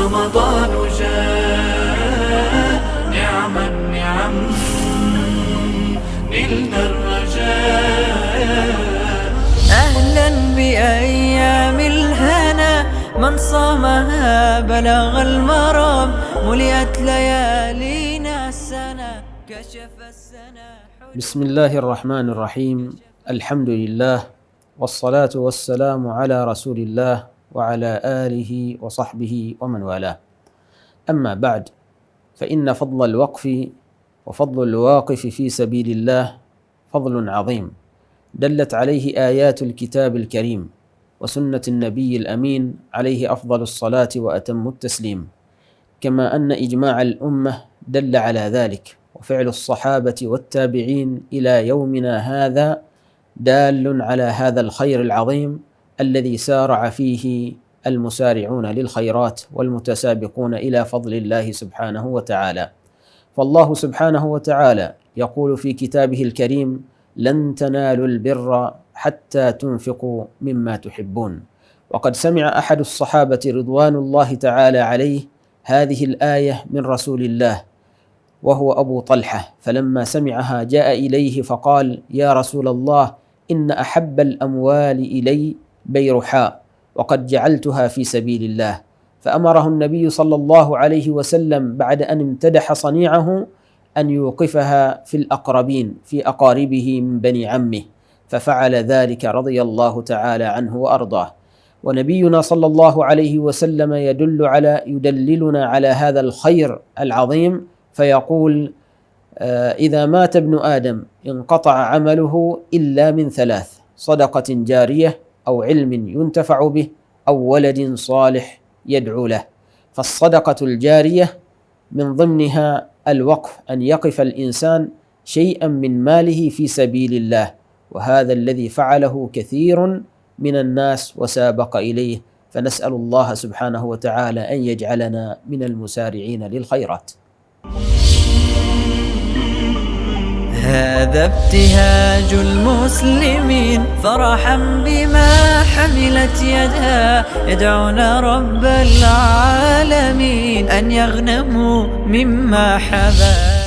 رمضان جاء نعم النعم نلنا الرجاء. أهلا بأيام الهنا من صامها بلغ المرام ملئت ليالينا السنة كشف السنة. بسم الله الرحمن الرحيم. الحمد لله والصلاة والسلام على رسول الله وعلى آله وصحبه ومن والاه. أما بعد، فإن فضل الوقف وفضل الواقف في سبيل الله فضل عظيم دلت عليه آيات الكتاب الكريم وسنة النبي الأمين عليه أفضل الصلاة وأتم التسليم، كما أن إجماع الأمة دل على ذلك، وفعل الصحابة والتابعين إلى يومنا هذا دال على هذا الخير العظيم الذي سارع فيه المسارعون للخيرات والمتسابقون إلى فضل الله سبحانه وتعالى. فالله سبحانه وتعالى يقول في كتابه الكريم: لن تنالوا البر حتى تنفقوا مما تحبون. وقد سمع أحد الصحابة رضوان الله تعالى عليه هذه الآية من رسول الله وهو أبو طلحة، فلما سمعها جاء إليه فقال: يا رسول الله، إن أحب الأموال إلي بيرحاء وقد جعلتها في سبيل الله. فأمره النبي صلى الله عليه وسلم بعد أن امتدح صنيعه أن يوقفها في الأقربين، في أقاربه من بني عمه، ففعل ذلك رضي الله تعالى عنه وأرضاه. ونبينا صلى الله عليه وسلم يدللنا على هذا الخير العظيم فيقول: إذا مات ابن آدم انقطع عمله إلا من ثلاث: صدقة جارية أو علم ينتفع به أو ولد صالح يدعو له. فالصدقة الجارية من ضمنها الوقف، أن يقف الإنسان شيئا من ماله في سبيل الله، وهذا الذي فعله كثير من الناس وسابق إليه، فنسأل الله سبحانه وتعالى أن يجعلنا من المسارعين للخيرات. هذا ابتهاج المسلمين فرحا بما حملت يدها، يدعون رب العالمين أن يغنموا مما حبا.